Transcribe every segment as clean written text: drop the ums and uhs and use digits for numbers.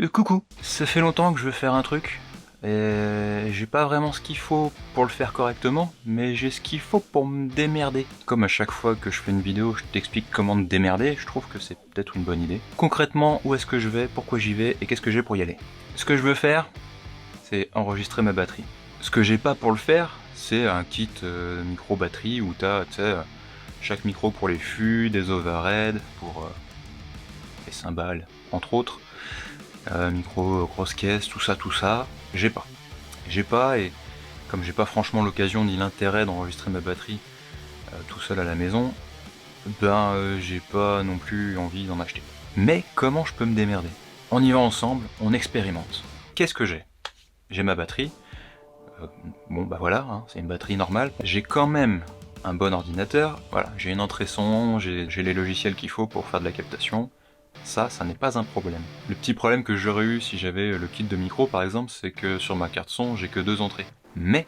Coucou, ça fait longtemps que je veux faire un truc, et j'ai pas vraiment ce qu'il faut pour le faire correctement, mais j'ai ce qu'il faut pour me démerder. Comme à chaque fois que je fais une vidéo, je t'explique comment me démerder, je trouve que c'est peut-être une bonne idée. Concrètement, où est-ce que je vais, pourquoi j'y vais, et qu'est-ce que j'ai pour y aller. Ce que je veux faire, c'est enregistrer ma batterie. Ce que j'ai pas pour le faire, c'est un kit micro-batterie où t'as, tu sais, chaque micro pour les fûts, des overheads, pour les cymbales, entre autres. Micro, grosse caisse, tout ça, j'ai pas. J'ai pas, et comme j'ai pas franchement l'occasion ni l'intérêt d'enregistrer ma batterie tout seul à la maison, j'ai pas non plus envie d'en acheter. Mais comment je peux me démerder? On y va ensemble, on expérimente. Qu'est-ce que j'ai? J'ai ma batterie, bon bah voilà, hein, c'est une batterie normale. J'ai quand même un bon ordinateur, voilà, j'ai une entrée son, j'ai les logiciels qu'il faut pour faire de la captation. Ça n'est pas un problème. Le petit problème que j'aurais eu si j'avais le kit de micro par exemple, c'est que sur ma carte son, j'ai que 2 entrées. Mais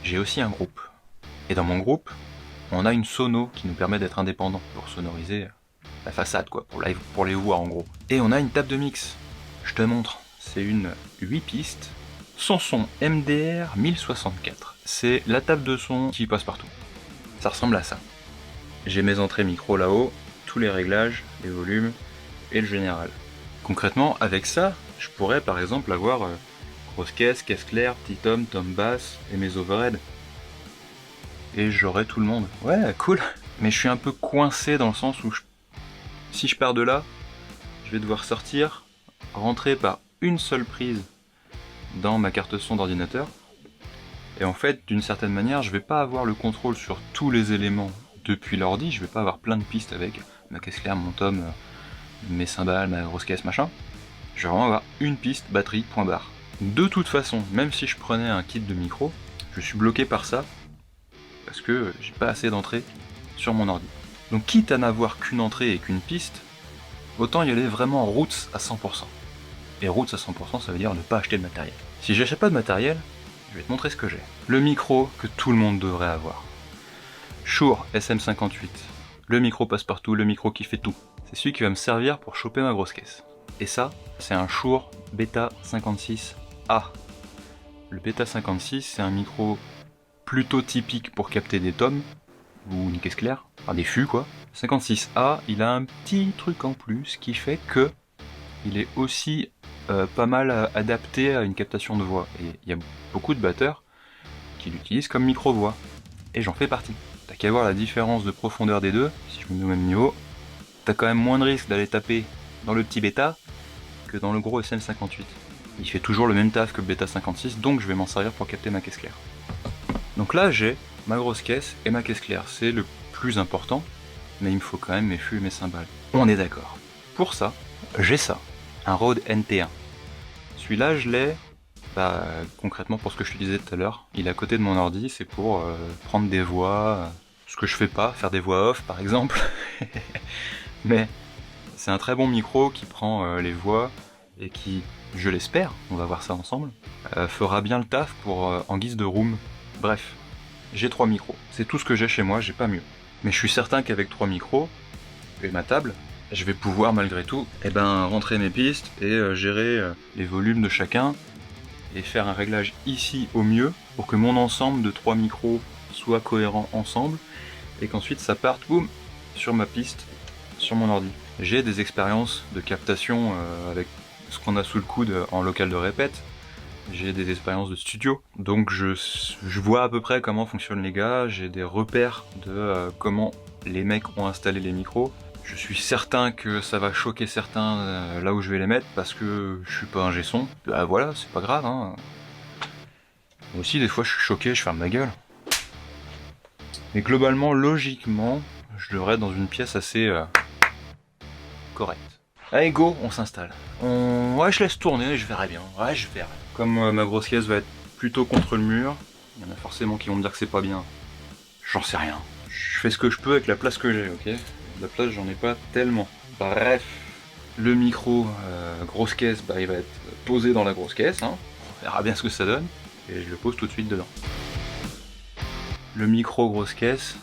j'ai aussi un groupe. Et dans mon groupe, on a une sono qui nous permet d'être indépendant pour sonoriser la façade, quoi, pour les voix en gros. Et on a une table de mix. Je te montre. C'est une 8 pistes. Son MDR 1064. C'est la table de son qui passe partout. Ça ressemble à ça. J'ai mes entrées micro là-haut, tous les réglages, les volumes et le général. Concrètement, avec ça, je pourrais par exemple avoir grosse caisse, caisse claire, petit tom basse et mes overheads. Et j'aurais tout le monde. Ouais, cool. Mais je suis un peu coincé dans le sens où si je pars de là, je vais devoir sortir, rentrer par une seule prise dans ma carte son d'ordinateur. Et en fait, d'une certaine manière, je vais pas avoir le contrôle sur tous les éléments depuis l'ordi, je vais pas avoir plein de pistes avec ma caisse claire, mon tom, mes cymbales, ma grosse caisse, machin. Je vais vraiment avoir une piste, batterie, point barre. De toute façon, même si je prenais un kit de micro, je suis bloqué par ça, parce que j'ai pas assez d'entrées sur mon ordi. Donc quitte à n'avoir qu'une entrée et qu'une piste, autant y aller vraiment roots à 100%. Et roots à 100%, ça veut dire ne pas acheter de matériel. Si j'achète pas de matériel, je vais te montrer ce que j'ai. Le micro que tout le monde devrait avoir. Shure SM58. Le micro passe-partout, le micro qui fait tout. C'est celui qui va me servir pour choper ma grosse caisse. Et ça, c'est un Shure Beta 56A. Le Beta 56, c'est un micro plutôt typique pour capter des toms, ou une caisse claire, enfin des fûts quoi. 56A, il a un petit truc en plus qui fait que il est aussi pas mal adapté à une captation de voix. Et il y a beaucoup de batteurs qui l'utilisent comme micro-voix. Et j'en fais partie. T'as qu'à voir la différence de profondeur des deux, si je me mets au même niveau. T'as quand même moins de risque d'aller taper dans le petit bêta que dans le gros SM58. Il fait toujours le même taf que le bêta 56, donc je vais m'en servir pour capter ma caisse claire. Donc là j'ai ma grosse caisse et ma caisse claire, c'est le plus important, mais il me faut quand même mes fûts et mes cymbales. On est d'accord. Pour ça, j'ai ça, un Rode NT1. Celui-là je l'ai, concrètement pour ce que je te disais tout à l'heure, il est à côté de mon ordi, c'est pour prendre des voix, ce que je fais pas, faire des voix off par exemple. Mais c'est un très bon micro qui prend les voix et qui, je l'espère, on va voir ça ensemble, fera bien le taf pour en guise de room. Bref, j'ai 3 micros. C'est tout ce que j'ai chez moi, j'ai pas mieux. Mais je suis certain qu'avec 3 micros et ma table, je vais pouvoir malgré tout rentrer mes pistes et gérer les volumes de chacun et faire un réglage ici au mieux pour que mon ensemble de 3 micros soit cohérent ensemble et qu'ensuite ça parte boum sur ma piste, sur mon ordi. J'ai des expériences de captation avec ce qu'on a sous le coude en local de répète. J'ai des expériences de studio, donc je vois à peu près comment fonctionnent les gars, j'ai des repères de comment les mecs ont installé les micros. Je suis certain que ça va choquer certains là où je vais les mettre, parce que je suis pas ingé son. Voilà, c'est pas grave, hein. Moi aussi des fois je suis choqué, je ferme ma gueule. Mais globalement, logiquement, je devrais être dans une pièce assez correcte. Allez go, on s'installe. Ouais, je laisse tourner, je verrai bien. Ouais, je verrai. Comme ma grosse caisse va être plutôt contre le mur, il y en a forcément qui vont me dire que c'est pas bien. J'en sais rien. Je fais ce que je peux avec la place que j'ai, ok? La place, j'en ai pas tellement. Bref, le micro grosse caisse, il va être posé dans la grosse caisse, hein. On verra bien ce que ça donne. Et je le pose tout de suite dedans. Le micro grosse caisse,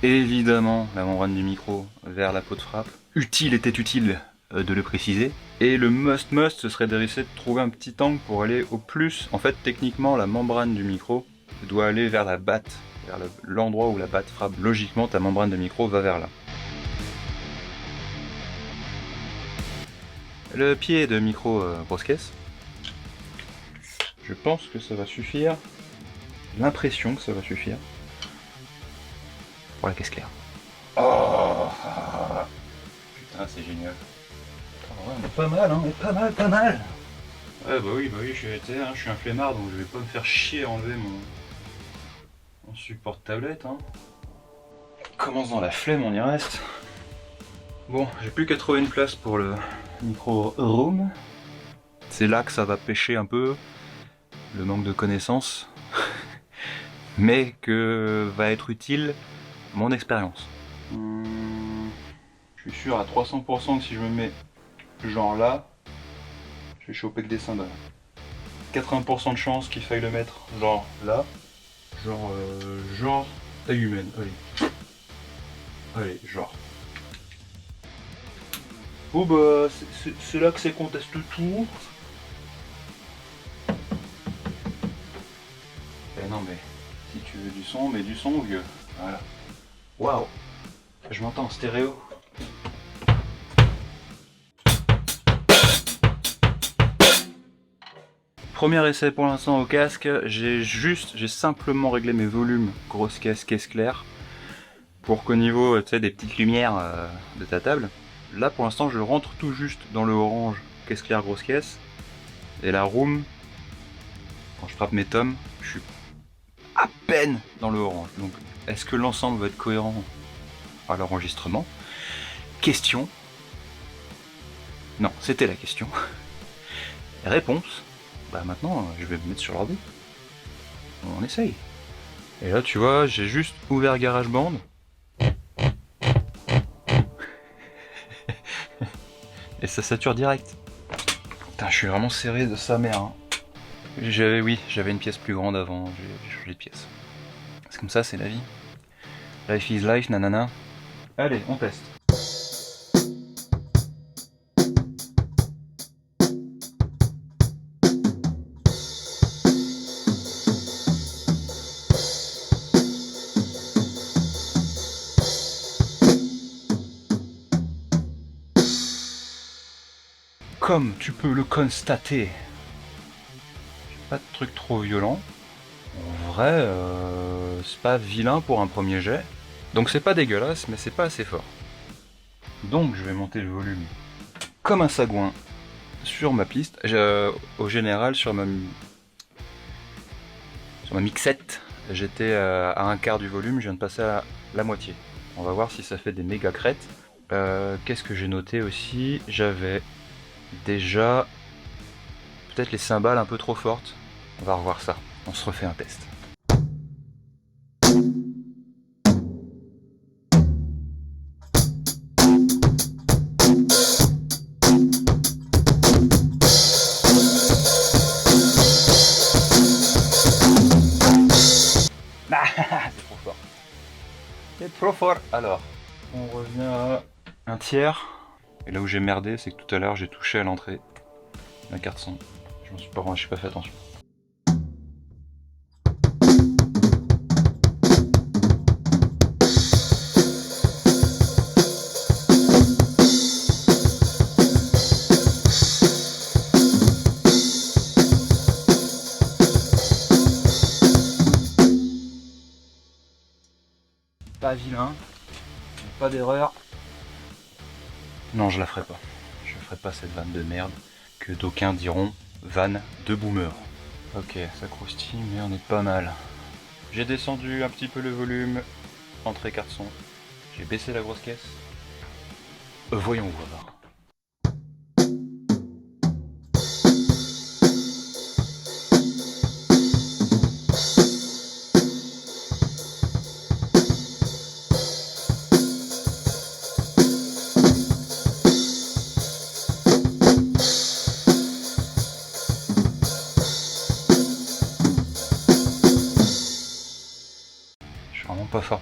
évidemment la membrane du micro vers la peau de frappe. Utile était utile de le préciser. Et le must ce serait d'essayer de trouver un petit angle pour aller au plus. En fait, techniquement, la membrane du micro doit aller vers la batte, vers l'endroit où la batte frappe. Logiquement, ta membrane de micro va vers là. Le pied de micro grosse caisse. Je pense que ça va suffire. L'impression que ça va suffire. Pour la caisse claire. Oh putain, c'est génial. Oh, ouais, mais pas mal, hein, mais pas mal. Ouais, bah oui, je suis un flemmard, donc je vais pas me faire chier à enlever mon support de tablette. Hein. Commence dans la flemme, on y reste. Bon, j'ai plus qu'à trouver une place pour le micro room. C'est là que ça va pêcher un peu, le manque de connaissances, mais que va être utile mon expérience. Je suis sûr à 300% que si je me mets genre là, je vais choper que des cymbales. 80% de chance qu'il faille le mettre genre là, genre taille humaine, allez, genre. Bon bah c'est là que c'est qu'on teste tout. Eh non mais si tu veux du son, mets du son vieux. Voilà. Waouh. Je m'entends en stéréo. Premier essai pour l'instant au casque, j'ai simplement réglé mes volumes grosse caisse claire pour qu'au niveau des petites lumières de ta table, là pour l'instant je rentre tout juste dans le orange caisse claire grosse caisse et la room, quand je frappe mes tomes, je suis à peine dans le orange. Donc est-ce que l'ensemble va être cohérent à l'enregistrement? Question. Non, c'était la question. Réponse. Bah maintenant, je vais me mettre sur l'ordi. On essaye. Et là, tu vois, j'ai juste ouvert GarageBand. Et ça sature direct. Putain, je suis vraiment serré de sa mère. Hein. J'avais une pièce plus grande avant, j'ai changé de pièce. C'est comme ça, c'est la vie. Life is life, nanana. Allez, on teste. Comme tu peux le constater, pas de truc trop violent. En vrai, c'est pas vilain pour un premier jet. Donc c'est pas dégueulasse, mais c'est pas assez fort. Donc je vais monter le volume comme un sagouin sur ma piste. Au général, sur ma mixette, j'étais à un quart du volume, je viens de passer à la moitié. On va voir si ça fait des méga crêtes. Qu'est-ce que j'ai noté aussi? J'avais déjà peut-être les cymbales un peu trop fortes. On va revoir ça. On se refait un test. C'est trop fort. C'est trop fort. Alors, on revient à un tiers. Et là où j'ai merdé, c'est que tout à l'heure j'ai touché à l'entrée la carte son. Je m'en suis pas fait attention. Pas vilain, pas d'erreur. Non, je la ferai pas. Je ferai pas cette vanne de merde que d'aucuns diront vanne de boomer. Ok, ça croustille, mais on est pas mal. J'ai descendu un petit peu le volume, entrée carte son. J'ai baissé la grosse caisse. Voyons voir.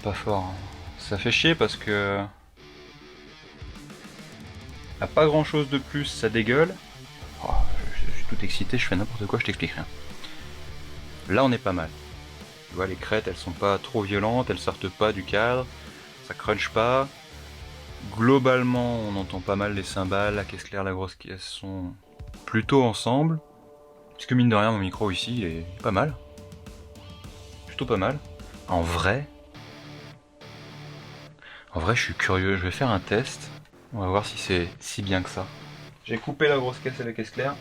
Pas fort. Ça fait chier parce que a pas grand chose de plus, ça dégueule. Oh, je suis tout excité, je fais n'importe quoi, je t'explique rien. Là on est pas mal. Tu vois, les crêtes elles sont pas trop violentes, elles sortent pas du cadre, ça crunch pas. Globalement on entend pas mal les cymbales, la caisse claire, la grosse caisse sont plutôt ensemble. Parce que mine de rien mon micro ici il est pas mal. Plutôt pas mal. En vrai je suis curieux, je vais faire un test. On va voir si c'est si bien que ça. J'ai coupé la grosse caisse et la caisse claire.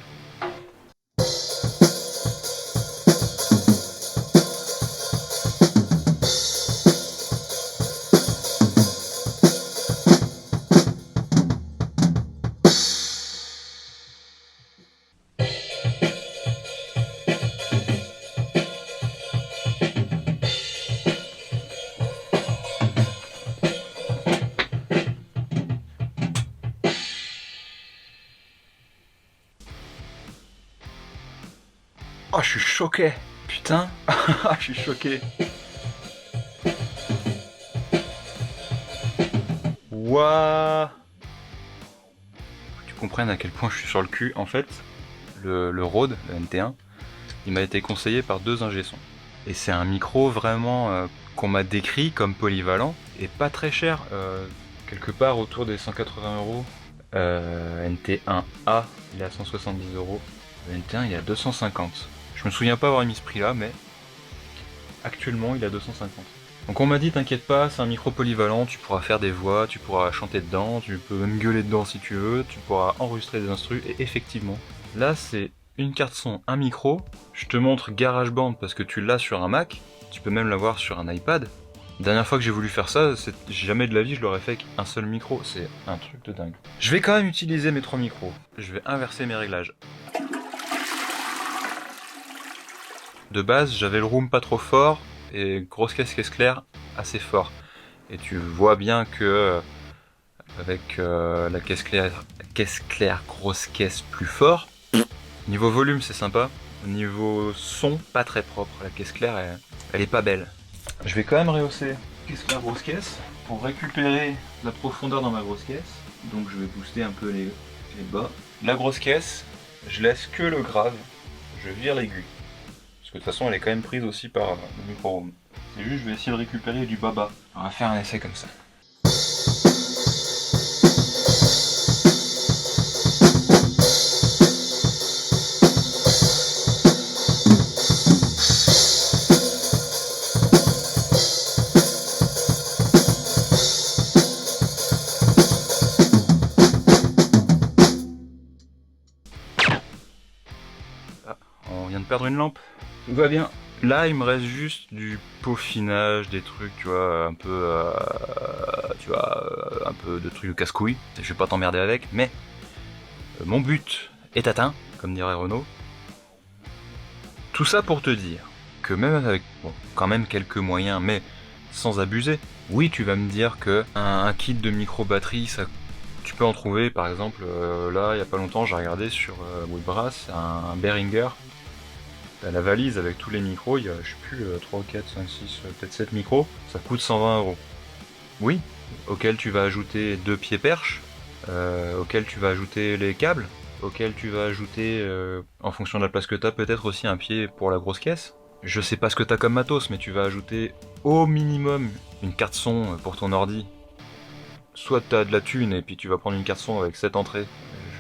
Oh, je suis choqué. Putain. Je suis choqué. Wouah. Faut que tu comprennes à quel point je suis sur le cul. En fait, le Rode, le NT1, il m'a été conseillé par 2 ingé-sons. Et c'est un micro vraiment qu'on m'a décrit comme polyvalent et pas très cher. Quelque part autour des 180 €. NT1A, il est à 170 €. Le NT1, il est à 250. Je me souviens pas avoir mis ce prix là, mais actuellement il est à 250. Donc on m'a dit t'inquiète pas, c'est un micro polyvalent, tu pourras faire des voix, tu pourras chanter dedans, tu peux même gueuler dedans si tu veux, tu pourras enregistrer des instrus, et effectivement, là c'est une carte son, un micro, je te montre GarageBand parce que tu l'as sur un Mac, tu peux même l'avoir sur un iPad. Dernière fois que j'ai voulu faire ça, jamais de la vie je l'aurais fait avec un seul micro, c'est un truc de dingue. Je vais quand même utiliser mes 3 micros, je vais inverser mes réglages. De base, j'avais le room pas trop fort et grosse caisse claire assez fort. Et tu vois bien que avec la caisse claire, grosse caisse plus fort. Niveau volume, c'est sympa. Niveau son, pas très propre. La caisse claire, elle est pas belle. Je vais quand même rehausser caisse claire, grosse caisse pour récupérer la profondeur dans ma grosse caisse. Donc je vais booster un peu les bas. La grosse caisse, je laisse que le grave. Je vire l'aigu. Parce que de toute façon elle est quand même prise aussi par le micro-room. C'est juste je vais essayer de récupérer du baba. On va faire un essai comme ça. Ah, on vient de perdre une lampe. Tout va bien. Là, il me reste juste du peaufinage, des trucs, tu vois, un peu, un peu de trucs de casse-couilles. Je vais pas t'emmerder avec, mais mon but est atteint, comme dirait Renaud. Tout ça pour te dire que même avec, bon, quand même quelques moyens, mais sans abuser. Oui, tu vas me dire que un kit de micro-batterie, ça, tu peux en trouver, par exemple, là, il y a pas longtemps, j'ai regardé sur Woodbrass, un Behringer. La valise avec tous les micros, il y a, je sais plus, 3, 4, 5, 6, peut-être 7 micros, ça coûte 120 €. Oui, auquel tu vas ajouter 2 pieds perches, auquel tu vas ajouter les câbles, auquel tu vas ajouter, en fonction de la place que t'as, peut-être aussi un pied pour la grosse caisse. Je sais pas ce que t'as comme matos, mais tu vas ajouter au minimum une carte son pour ton ordi. Soit t'as de la thune et puis tu vas prendre une carte son avec 7 entrées,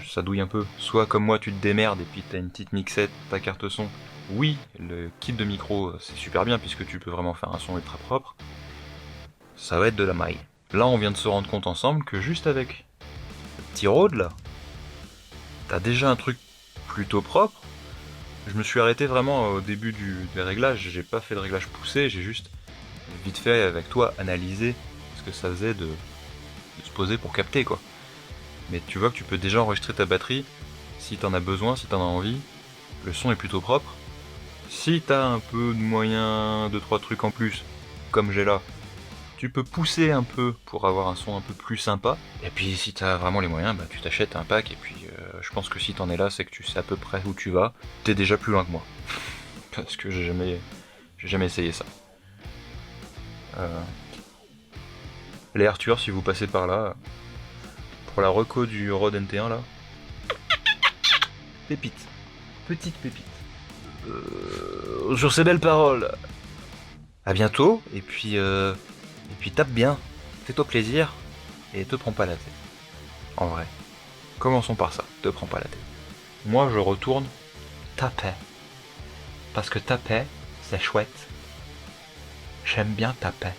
ça douille un peu. Soit comme moi tu te démerdes et puis t'as une petite mixette, ta carte son. Oui, le kit de micro c'est super bien puisque tu peux vraiment faire un son ultra propre. Ça va être de la maille. Là on vient de se rendre compte ensemble que juste avec le petit Rode là, t'as déjà un truc plutôt propre. Je me suis arrêté vraiment au début des réglages, j'ai pas fait de réglage poussé, j'ai juste vite fait avec toi analysé ce que ça faisait de se poser pour capter quoi. Mais tu vois que tu peux déjà enregistrer ta batterie si t'en as besoin, si t'en as envie. Le son est plutôt propre. Si t'as un peu de moyens, 2-3 trucs en plus, comme j'ai là, tu peux pousser un peu pour avoir un son un peu plus sympa. Et puis si t'as vraiment les moyens, bah, tu t'achètes un pack et puis je pense que si t'en es là, c'est que tu sais à peu près où tu vas. T'es déjà plus loin que moi. Parce que j'ai jamais essayé ça. Les Arthur, si vous passez par là, pour la reco du Rode NT1 là. Pépite. Petite pépite. Sur ces belles paroles. À bientôt, et puis tape bien. Fais-toi plaisir, et te prends pas la tête. En vrai. Commençons par ça, te prends pas la tête. Moi je retourne taper. Parce que taper, c'est chouette. J'aime bien taper.